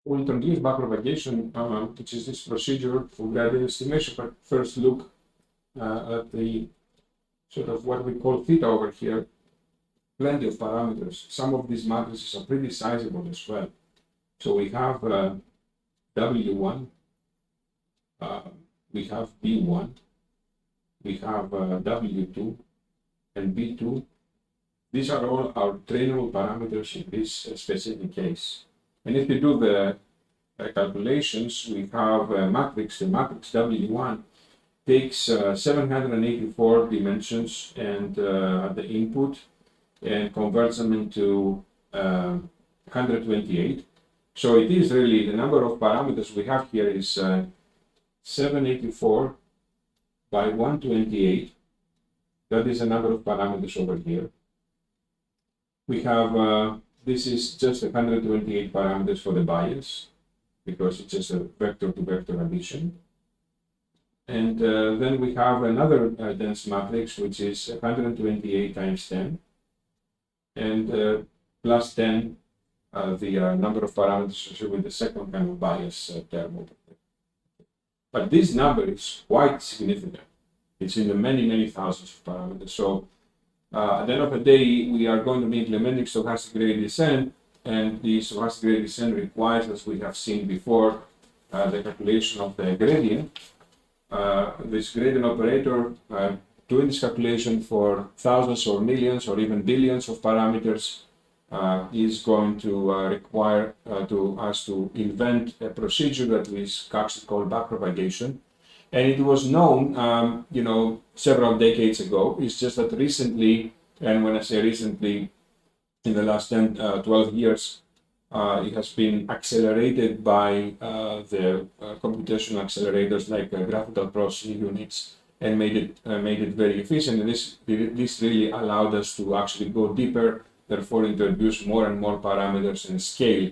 We'll introduce backpropagation, which is this procedure for gradient estimation, but first look at the sort of what we call theta over here. Plenty of parameters. Some of these matrices are pretty sizable as well. So we have W1, we have B1, we have W2 and B2. These are all our trainable parameters in this specific case. And if you do the calculations, we have a matrix. The matrix W1 takes 784 dimensions and the input and converts them into 128. So it is really the number of parameters we have here is 784 by 128. That is the number of parameters over here. We have, this is just 128 parameters for the bias, because it's just a vector-to-vector addition. And then we have another dense matrix, which is 128 times 10, and plus 10, the number of parameters with the second kind of bias term over there. But this number is quite significant. It's in the many thousands of parameters. So at the end of the day, we are going to be implementing stochastic gradient descent, and the stochastic gradient descent requires, as we have seen before, the calculation of the gradient. This gradient operator, doing this calculation for thousands or millions or even billions of parameters, is going to require us to invent a procedure that is actually called backpropagation. And it was known, several decades ago. It's just that recently, and when I say recently, in the last 10, 12 years, it has been accelerated by the computational accelerators like graphical processing units, and made it very efficient. And this really allowed us to actually go deeper, therefore introduce more and more parameters and scale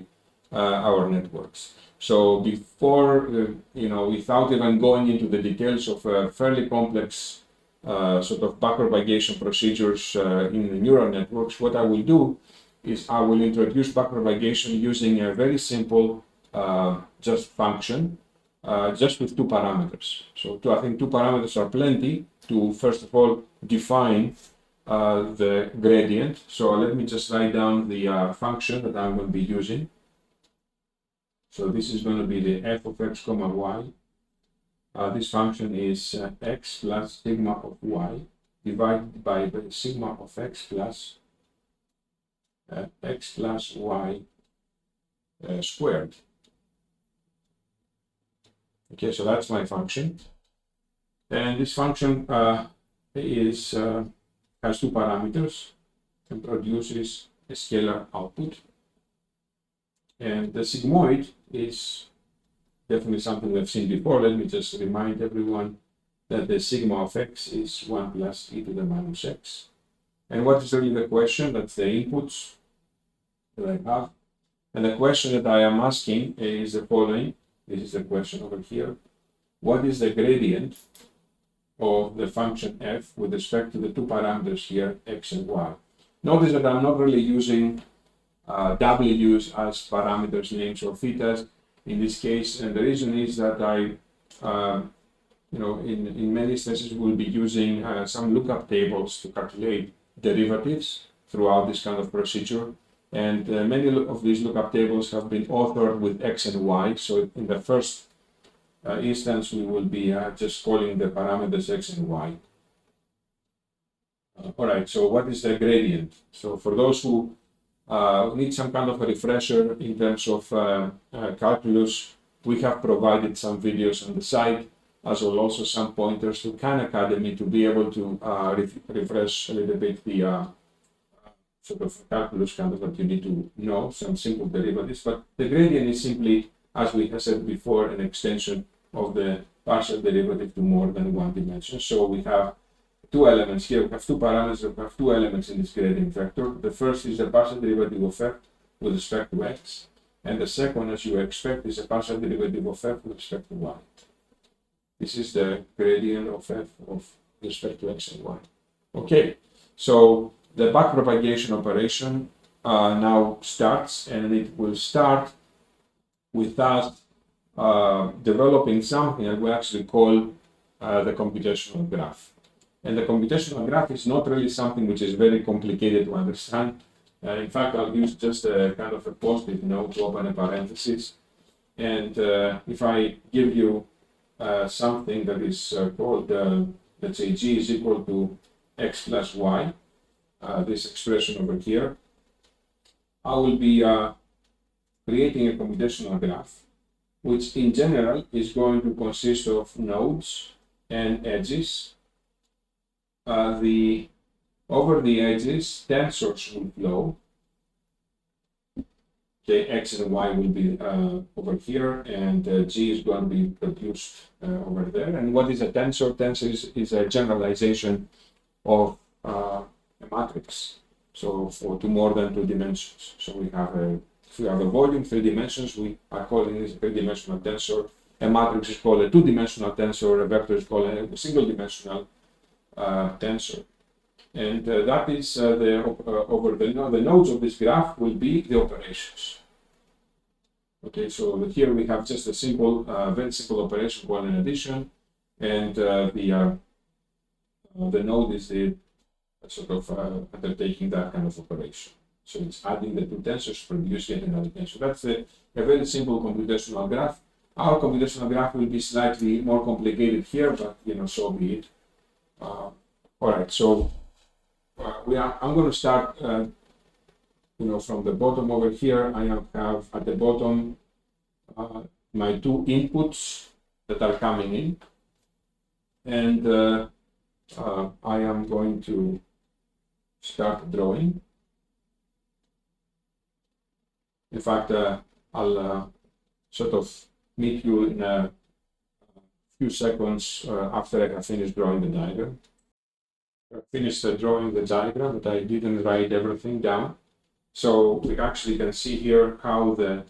our networks. So before, without even going into the details of fairly complex sort of backpropagation procedures in the neural networks, what I will do is I will introduce backpropagation using a very simple just function, just with two parameters. So I think two parameters are plenty to, first of all, define the gradient. So let me just write down the function that I'm going to be using. So this is going to be the f of x comma y. This function is x plus sigma of y divided by the sigma of x plus y squared. Okay, so that's my function. And this function has two parameters and produces a scalar output. And the sigmoid is definitely something we've seen before. Let me just remind everyone that the sigma of x is 1 plus e to the minus x. And what is really the question? That's the inputs that I have. And the question that I am asking is the following. This is the question over here. What is the gradient of the function f with respect to the two parameters here, x and y? Notice that I'm not really using w's as parameters, names, or thetas in this case, and the reason is that I, in many instances, will be using some lookup tables to calculate derivatives throughout this kind of procedure. And many of these lookup tables have been authored with x and y. So in the first instance, we will be just calling the parameters x and y. All right, so what is the gradient? So for those who need some kind of a refresher in terms of calculus, we have provided some videos on the site, as well also some pointers to Khan Academy to be able to refresh a little bit the sort of calculus kind of what you need to know, some simple derivatives. But the gradient is simply, as we have said before, an extension of the partial derivative to more than one dimension. So we have two elements here. We have two parameters. We have two elements in this gradient vector. The first is the partial derivative of f with respect to x, and the second, as you expect, is a partial derivative of f with respect to y. This is the gradient of f of respect to x and y. Okay, so the backpropagation operation now starts, and it will start with us developing something that we actually call the computational graph. And the computational graph is not really something which is very complicated to understand. In fact, I'll use just a kind of a post-it note to open a parenthesis. And if I give you something that is called, let's say, g is equal to x plus y, this expression over here, I will be creating a computational graph, which in general is going to consist of nodes and edges. Over the edges, tensors will flow. Okay, x and y will be over here, and g is going to be produced over there. And what is a tensor? Tensor is a generalization of a matrix. So to more than 2 dimensions. So if we have a volume, 3 dimensions, we are calling this a 3-dimensional tensor. A matrix is called a 2-dimensional tensor. A vector is called a single-dimensional tensor. And that is over the nodes of this graph will be the operations. Okay, so here we have just a simple, very simple operation called an addition, and the node is the sort of undertaking that kind of operation. So it's adding the 2 tensors to produce yet another tensor. That's a very simple computational graph. Our computational graph will be slightly more complicated here, but so be it. All right, so I'm going to start, from the bottom over here. I have at the bottom my 2 inputs that are coming in, and I am going to start drawing. In fact, I'll sort of meet you in a few seconds after I have finished drawing the diagram. I finished drawing the diagram, but I didn't write everything down. So we actually can see here how the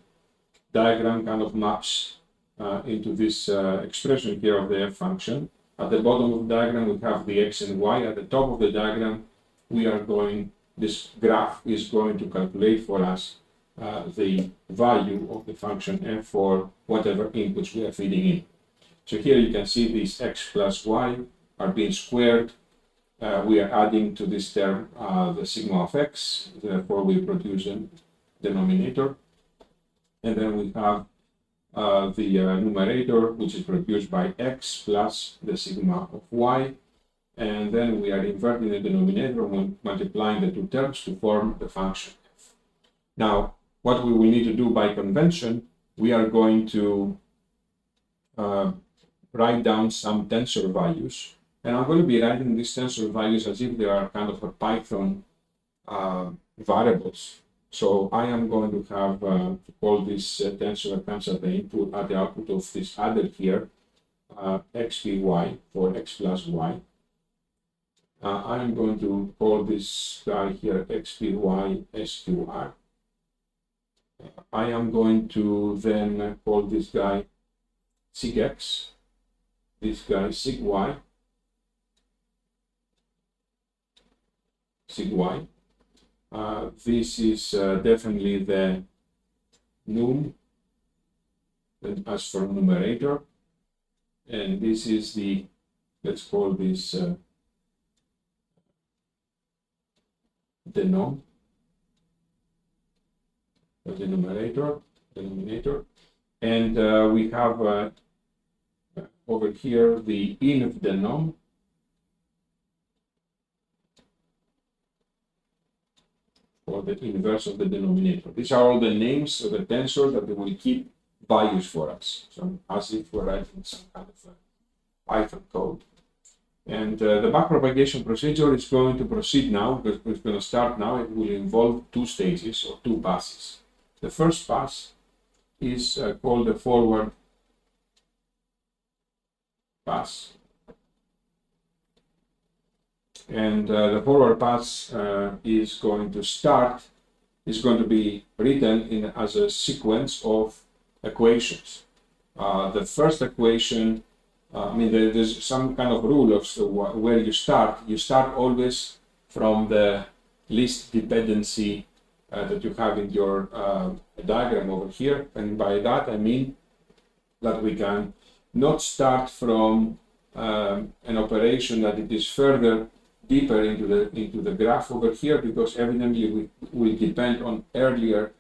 diagram kind of maps into this expression here of the f function. At the bottom of the diagram, we have the x and y. At the top of the diagram, this graph is going to calculate for us the value of the function f for whatever inputs we are feeding in. So here you can see these x plus y are being squared. We are adding to this term the sigma of x, therefore we produce a denominator. And then we have the numerator, which is produced by x plus the sigma of y. And then we are inverting the denominator and multiplying the 2 terms to form the function f. Now, what we will need to do by convention, we are going to write down some tensor values. And I'm going to be writing these tensor values as if they are kind of a Python variables. So I am going to have to call this tensor that comes at the output of this adder here, xpy for x plus y. I am going to call this guy here xpy sqr. I am going to then call this guy sigx, this guy sig y. This is definitely the num as for numerator, and this is the, let's call this denom, the denominator, and we have over here the inf denom, or the inverse of the denominator. These are all the names of the tensor that they will keep values for us. So as if we're writing some kind of Python code. And the backpropagation procedure is going to proceed now, because it's going to start now. It will involve 2 stages or 2 passes. The first pass is called the forward pass. And the forward pass is going to be written as a sequence of equations. The first equation, there's some kind of rule of where you start. You start always from the least dependency that you have in your diagram over here. And by that I mean that we can not start from an operation that it is further deeper into the graph over here, because evidently we will depend on earlier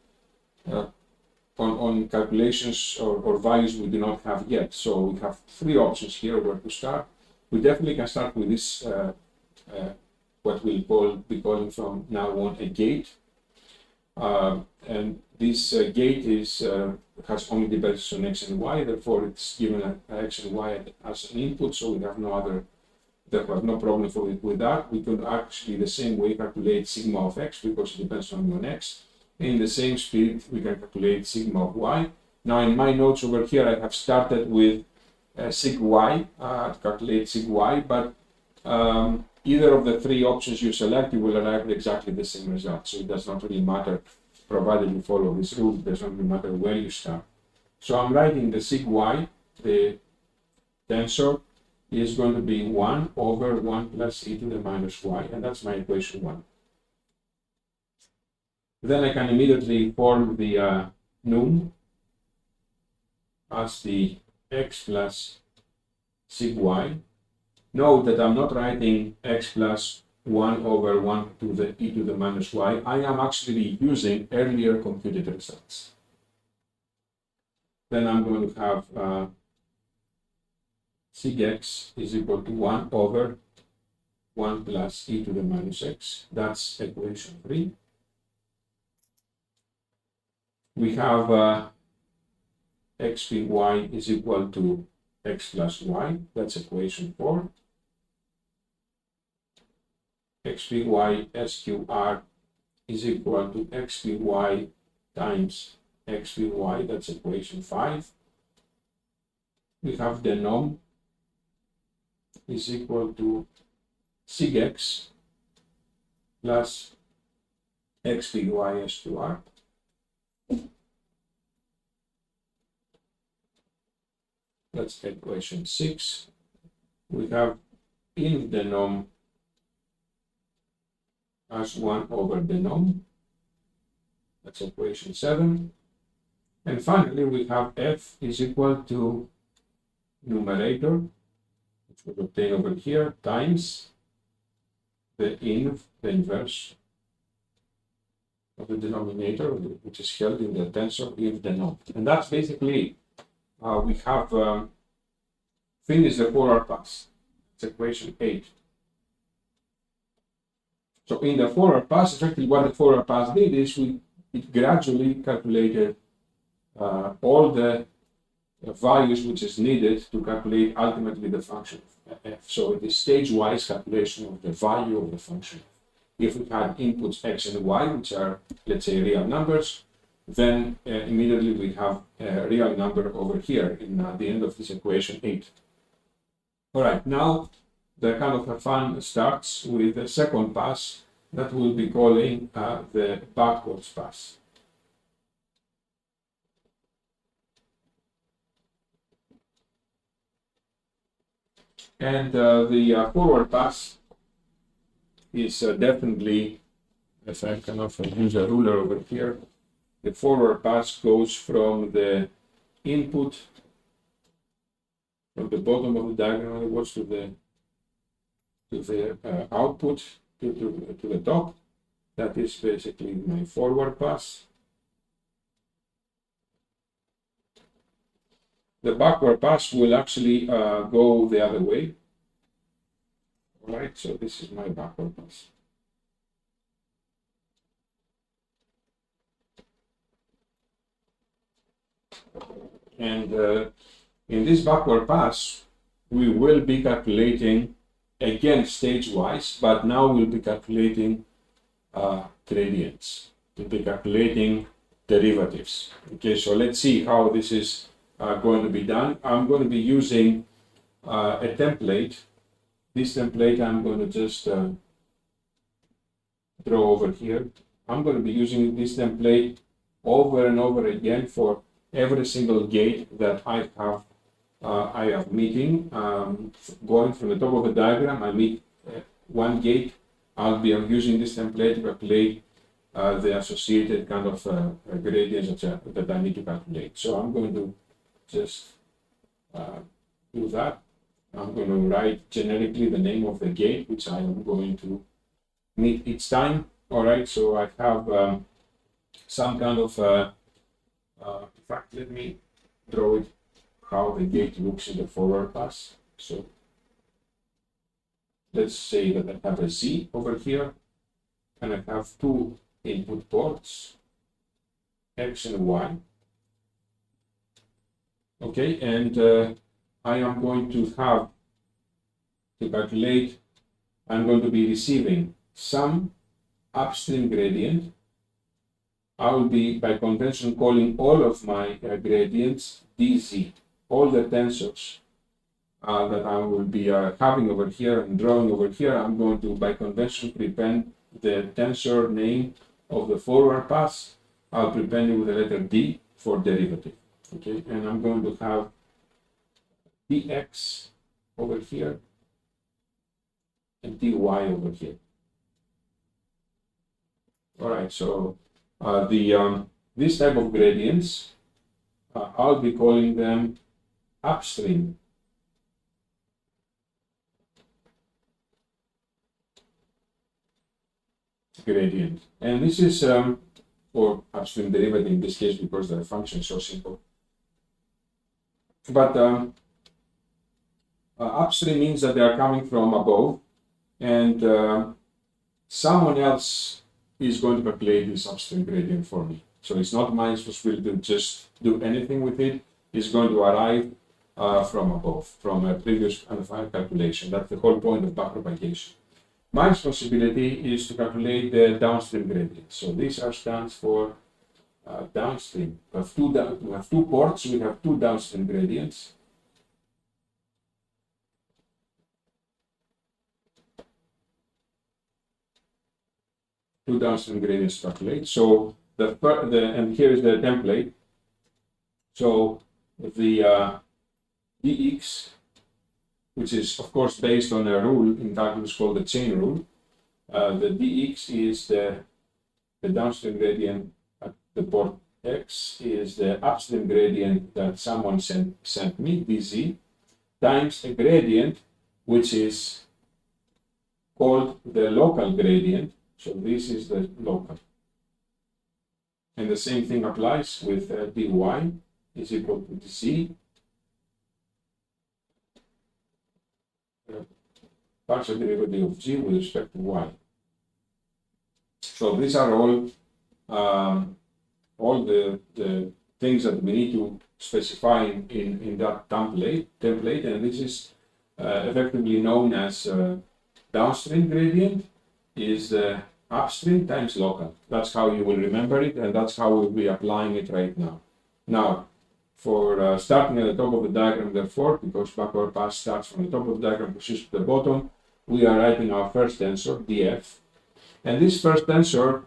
on calculations or values we do not have yet. So we have three options here where to start. We definitely can start with this what we'll be calling from now on a gate, and this gate has only the basis on x and y. Therefore, it's given x and y as an input, so we have no problem with that. We could actually the same way calculate sigma of x because it depends only on x. In the same spirit, we can calculate sigma of y. Now, in my notes over here, I have started with sig y to calculate sig y, but either of the three options you select, you will arrive at exactly the same result. So it does not really matter, provided you follow this rule, it does not really matter where you start. So I'm writing the sig y, the tensor, is going to be 1 over 1 plus e to the minus y, and that's my equation 1. Then I can immediately form the num as the x plus sig y. Note that I'm not writing x plus 1 over 1 to the e to the minus y. I am actually using earlier computed results. Then I'm going to have sig x is equal to 1 over 1 plus e to the minus x. That's equation 3. We have x p y is equal to x plus y. That's equation 4. xpy sqr is equal to xpy times xpy. That's equation 5. We have the nom is equal to sig x plus xpy sqr. That's equation 6. We have in the nom as 1 over the nom. That's equation 7. And finally, we have f is equal to numerator, which we obtain over here, times the inverse of the denominator, which is held in the tensor if the nom. And that's basically we have finished the forward pass. It's equation 8. So in the forward pass, effectively what the forward pass did is it gradually calculated all the values which is needed to calculate ultimately the function f. So it is stage-wise calculation of the value of the function. If we had inputs x and y, which are, let's say, real numbers, then immediately we have a real number over here in the end of this equation 8. All right, now the kind of fun starts with the second pass that we'll be calling the backwards pass. And the forward pass is definitely, if I can often use a ruler over here, the forward pass goes from the input, from the bottom of the diagram, it goes to the output, to the top. That is basically my forward pass. The backward pass will actually go the other way. All right, so this is my backward pass. And in this backward pass, we will be calculating, again, stage-wise, but now we'll be calculating gradients. We'll be calculating derivatives. Okay, so let's see how this is going to be done. I'm going to be using a template. This template I'm going to just draw over here. I'm going to be using this template over and over again for every single gate that I have meeting. Going from the top of the diagram, I meet one gate. I'll be using this template to calculate the associated kind of gradients that I need to calculate. So I'm going to just do that. I'm going to write generically the name of the gate, which I am going to meet each time. All right, so I have some kind of, in fact, let me draw it how the gate looks in the forward pass. So let's say that I have a Z over here, and I have two input ports, X and Y. Okay, and I am going to have to calculate, I'm going to be receiving some upstream gradient. I will be, by convention, calling all of my gradients dz, all the tensors that I will be having over here and drawing over here. I'm going to, by convention, prepend the tensor name of the forward pass. I'll prepend it with the letter D for derivative. Okay, and I'm going to have dx over here and dy over here. All right, so this type of gradients, I'll be calling them upstream gradient, and this is or upstream derivative in this case because the function is so simple. But upstream means that they are coming from above, and someone else is going to calculate this upstream gradient for me. So it's not my responsibility to just do anything with it. It's going to arrive from above, from a previous calculation. That's the whole point of backpropagation. My responsibility is to calculate the downstream gradient. So this R stands for downstream. We have two ports, we have two downstream gradients. Two downstream gradients to calculate. So and here is the template. So the dx, which is of course based on a rule in calculus called the chain rule. The dx is the downstream gradient at the port x, is the upstream gradient that someone sent me, dz, times a gradient which is called the local gradient. So this is the local. And the same thing applies with dy is equal to dz, partial derivative of g with respect to y. So these are all the things that we need to specify in that template, and this is effectively known as downstream gradient is upstream times local. That's how you will remember it, and that's how we'll be applying it right now. Now, for starting at the top of the diagram, therefore, because backward pass starts from the top of the diagram, proceeds to the bottom, we are writing our first tensor, df. And this first tensor,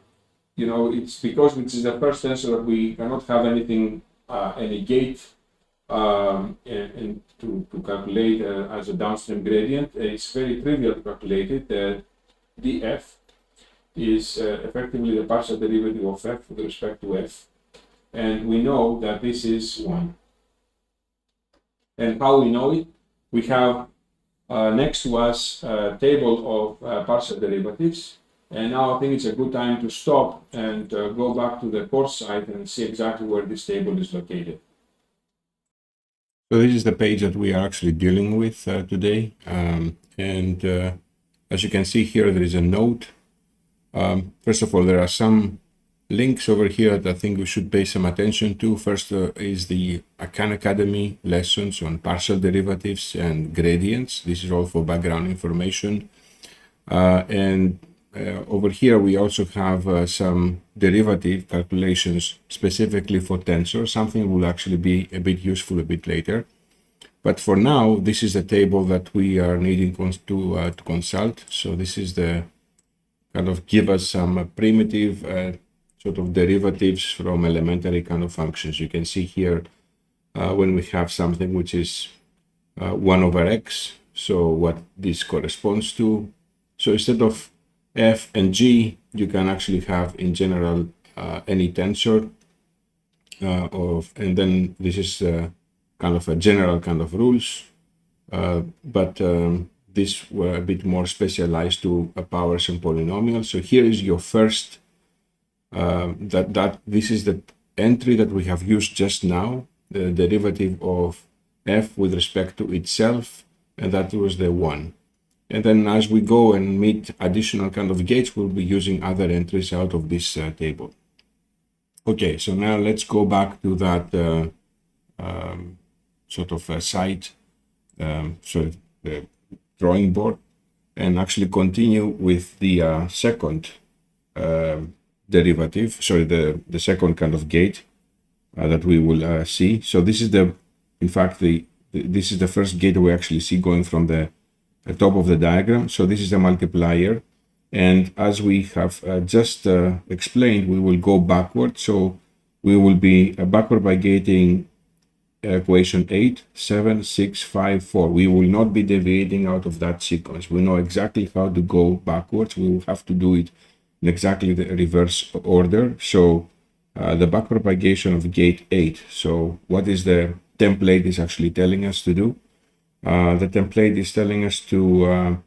you know, it's because this is the first tensor that we cannot have anything, any gate and to calculate as a downstream gradient. It's very trivial to calculate it. df is effectively the partial derivative of f with respect to f. And we know that this is 1. And how we know it? We have next to us a table of partial derivatives. And now I think it's a good time to stop and go back to the course site and see exactly where this table is located. So this is the page that we are actually dealing with today. As you can see here, there is a note. First of all, there are some links over here that I think we should pay some attention to. First is the Khan Academy lessons on partial derivatives and gradients. This is all for background information. Over here, we also have some derivative calculations specifically for tensor. Something will actually be a bit useful a bit later. But for now, this is the table that we are needing to consult. So this is the kind of give us some primitive sort of derivatives from elementary kind of functions. You can see here when we have something which is 1 over x, so what this corresponds to. So instead of f and g, you can actually have in general any tensor and then this is kind of a general kind of rules, but these were a bit more specialized to powers and polynomials. So here is your first, this is the entry that we have used just now, the derivative of f with respect to itself, and that was the 1. And then as we go and meet additional kind of gates, we'll be using other entries out of this table. Okay, so now let's go back to that sort of site, sorry, the drawing board, and actually continue with the second derivative, sorry, the second kind of gate that we will see. So this is in fact, this is the first gate we actually see going from the top of the diagram. So this is a multiplier. And as we have just explained, we will go backward. So we will be backward by gating equation 8, 7, 6, 5, 4. We will not be deviating out of that sequence. We know exactly how to go backwards. We will have to do it in exactly the reverse order. So the backpropagation of gate 8. So what is the template is actually telling us to do? The template is telling us to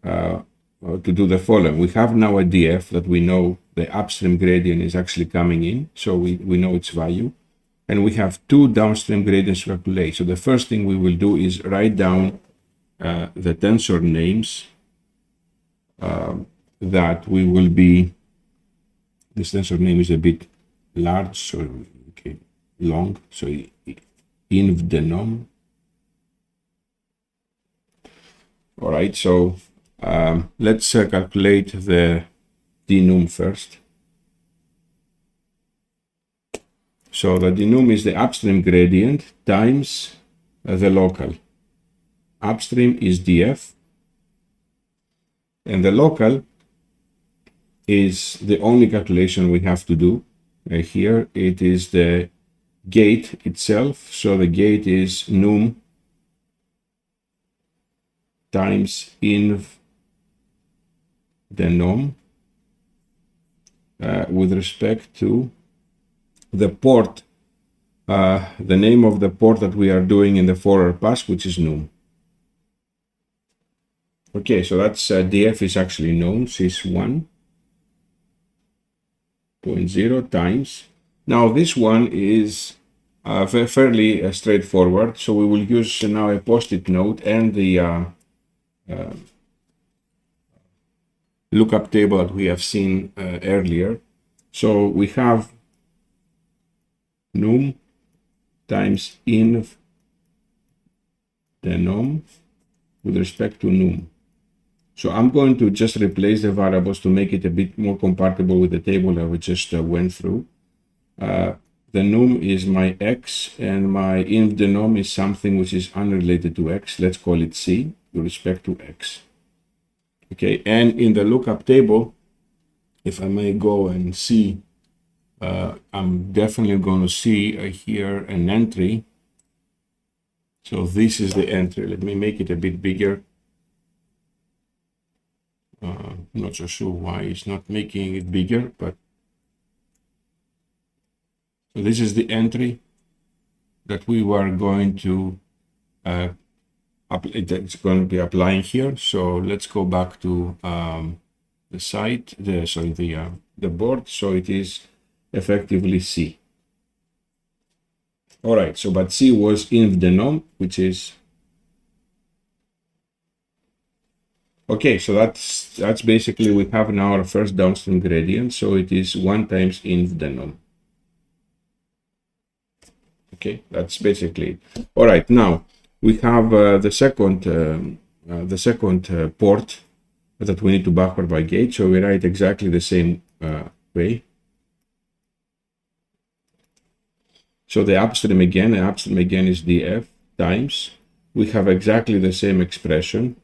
do the following. We have now a df that we know the upstream gradient is actually coming in, so we know its value. And we have two downstream gradients to calculate. So the first thing we will do is write down the tensor names that we will be, this tensor name is a bit large, so okay, long, so inv denom. All right, so let's calculate the denum first. So the denum is the upstream gradient times the local. Upstream is df, and the local is the only calculation we have to do. Here it is the gate itself. So the gate is num times inv denom with respect to the port, the name of the port that we are doing in the forward pass, which is num. Okay, so that's df is actually known, sys 1.0 times. Now this one is fairly straightforward, so we will use now a post-it note and the lookup table that we have seen earlier. So we have num times inv denom with respect to num. So I'm going to just replace the variables to make it a bit more compatible with the table that we just went through. The num is my x and my inv denom is something which is unrelated to x. Let's call it c with respect to x. Okay, and in the lookup table, if I may go and see, I'm definitely going to see here an entry. So this is the entry. Let me make it a bit bigger. I'm not so sure why it's not making it bigger, but so this is the entry that we were going to it's going to be applying here. So let's go back to the site, the board. So it is effectively C. All right, so but C was inv denom, which is okay. So that's basically we have now our first downstream gradient. So it is 1 times inv denom. Okay, that's basically it. All right, now we have the second port that we need to backward by gate. So we write exactly the same way. So the upstream again is df times. We have exactly the same expression,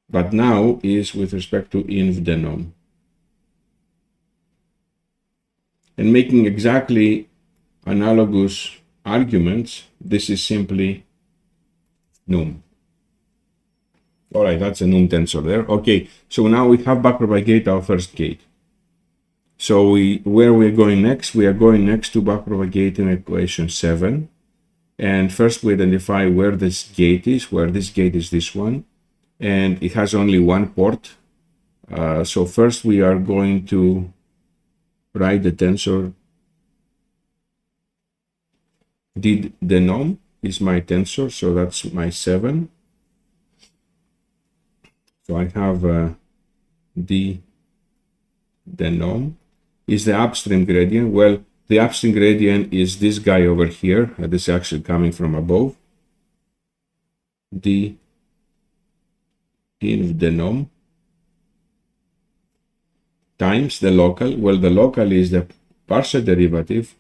but now is with respect to inv denom. And making exactly analogous arguments, this is simply num. All right, that's a num tensor there. Okay, so now we have backpropagate our first gate. So where we're going next? We are going next to backpropagate in equation 7. And first we identify where this gate is, where this gate is this one. And it has only one port. So first we are going to write the tensor. Did the nom is my tensor, so that's my 7. So I have d denom is the upstream gradient. Well, the upstream gradient is this guy over here. This is actually coming from above. D inv denom times the local. Well, the local is the partial derivative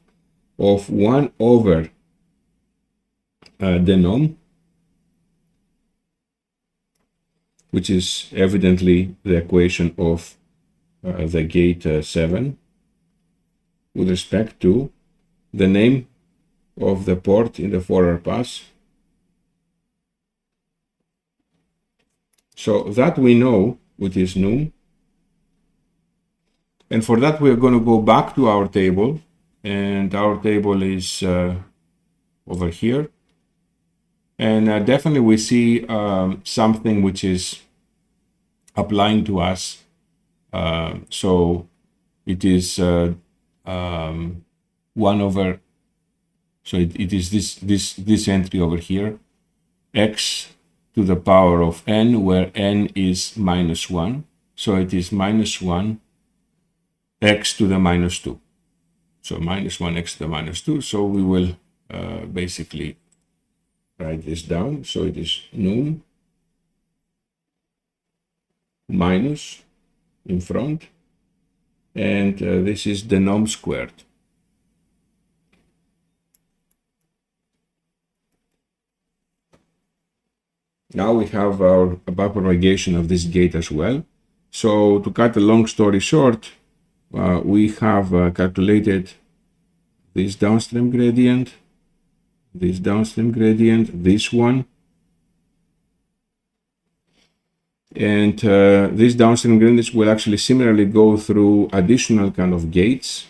of 1 over denom, which is evidently the equation of the gate 7 with respect to the name of the port in the forward pass. So that we know, which is num. And for that, we're going to go back to our table. And our table is over here. And definitely we see something which is applying to us. So it is 1 over, so it is this entry over here, x to the power of n, where n is -1. So it is -1 x to the -2. So -1 x to the -2. So we will basically write this down. So it is num minus in front, and this is the nom squared. Now we have our backpropagation of this gate as well. So to cut a long story short, we have calculated this downstream gradient, this one, and these downstream gradients will actually similarly go through additional kind of gates,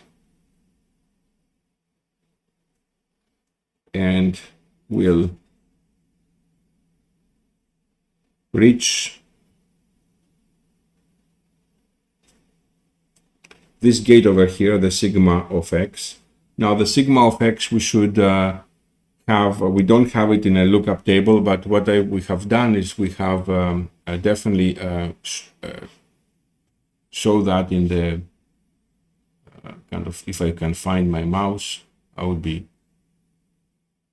and will reach this gate over here, the sigma of x. Now the sigma of x we should have, we don't have it in a lookup table, but what we have done is we have definitely show that in the kind of, if I can find my mouse, I would be,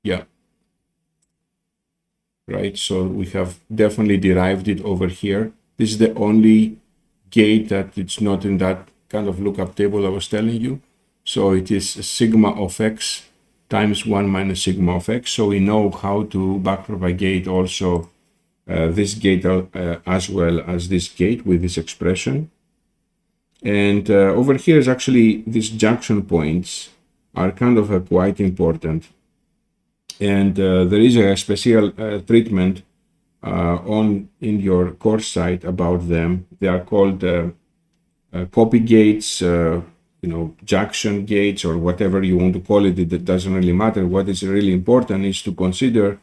yeah. Right, so we have definitely derived it over here. This is the only gate that it's not in that kind of lookup table I was telling you. So it is sigma of x times 1 minus sigma of x. So we know how to backpropagate also this gate as well as this gate with this expression. And over here is actually these junction points are kind of quite important. And there is a special treatment in your course site about them. They are called copy gates, junction gates, or whatever you want to call it. It doesn't really matter. What is really important is to consider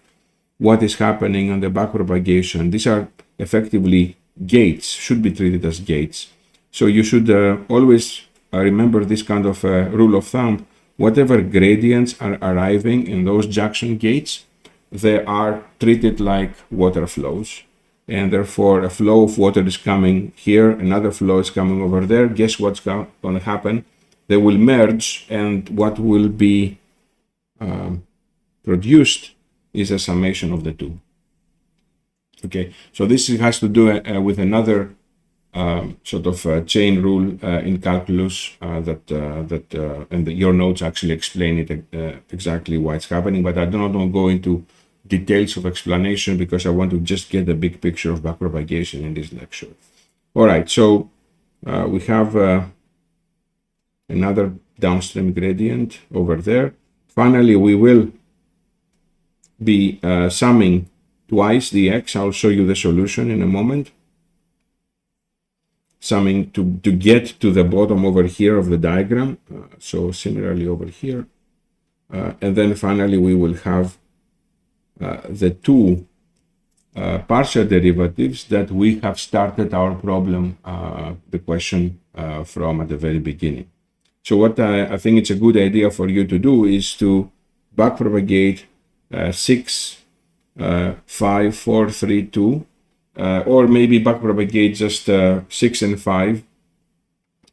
what is happening on the backpropagation. These are effectively gates, should be treated as gates. So you should always remember this kind of rule of thumb. Whatever gradients are arriving in those junction gates, they are treated like water flows. And therefore, a flow of water is coming here, another flow is coming over there. Guess what's going to happen? They will merge, and what will be produced is a summation of the two. Okay, so this has to do with another sort of chain rule in calculus and your notes actually explain it exactly why it's happening, but I do not want to go into details of explanation because I want to just get the big picture of backpropagation in this lecture. All right, so we have another downstream gradient over there. Finally, we will be summing twice the x. I'll show you the solution in a moment. Summing to get to the bottom over here of the diagram. So similarly over here. And then finally we will have the two partial derivatives that we have started our problem, the question from at the very beginning. So what I think it's a good idea for you to do is to backpropagate 6, 5, 4, 3, 2, or maybe backpropagate just 6 and 5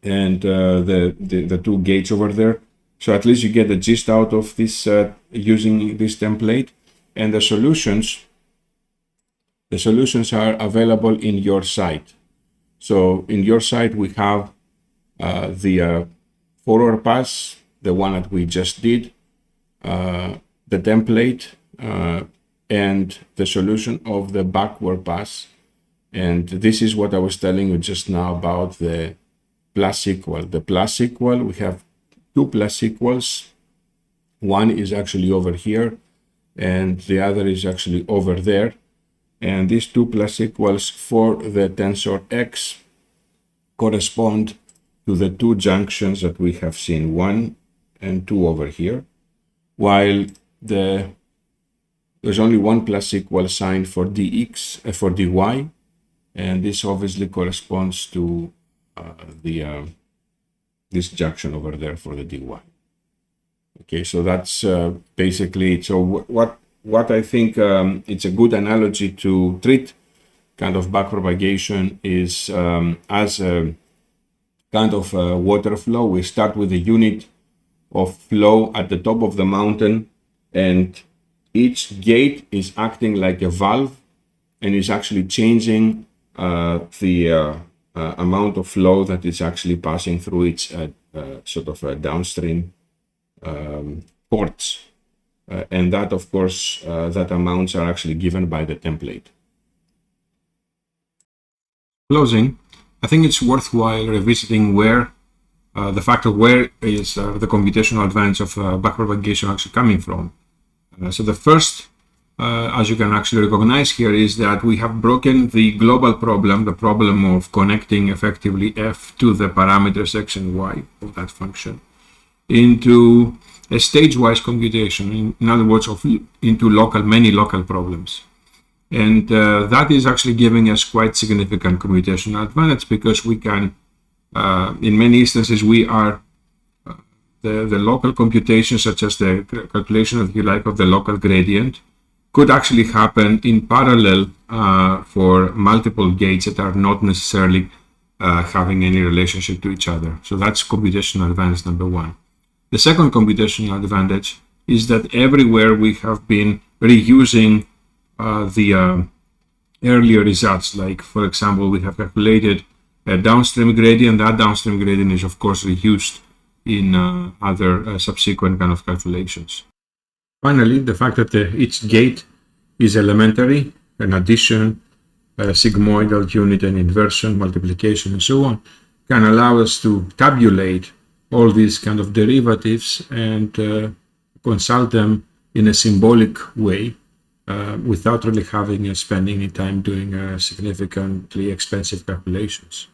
and the two gates over there. So at least you get the gist out of this using this template. And the solutions are available in your site. So in your site we have the forward pass, the one that we just did, the template, and the solution of the backward pass. And this is what I was telling you just now about the plus equal. The plus equal, we have two plus equals. One is actually over here, and the other is actually over there. And these two plus equals for the tensor x correspond to the two junctions that we have seen, 1 and 2 over here, while there's only one plus equal sign for dx, for dy, and this obviously corresponds to this junction over there for the dy. Okay, so that's basically it. So what I think it's a good analogy to treat kind of backpropagation is as a kind of water flow. We start with a unit of flow at the top of the mountain, and each gate is acting like a valve and is actually changing the amount of flow that is actually passing through its sort of downstream ports. And that, of course, that amounts are actually given by the template. Closing, I think it's worthwhile revisiting where the fact of where is the computational advantage of backpropagation actually coming from. So the first, as you can actually recognize here, is that we have broken the global problem, the problem of connecting effectively f to the parameters x and y of that function, into a stage-wise computation, in other words, into many local problems. And that is actually giving us quite significant computational advantage, because we can, in many instances, we are the local computation, such as the calculation, if you like, of the local gradient, could actually happen in parallel for multiple gates that are not necessarily having any relationship to each other. So that's computational advantage number one. The second computational advantage is that everywhere we have been reusing the earlier results. Like, for example, we have calculated a downstream gradient. That downstream gradient is, of course, reused in other subsequent kind of calculations. Finally, the fact that each gate is elementary, an addition, a sigmoidal unit, and inversion, multiplication, and so on, can allow us to tabulate all these kind of derivatives and consult them in a symbolic way without really having spending any time doing significantly expensive calculations.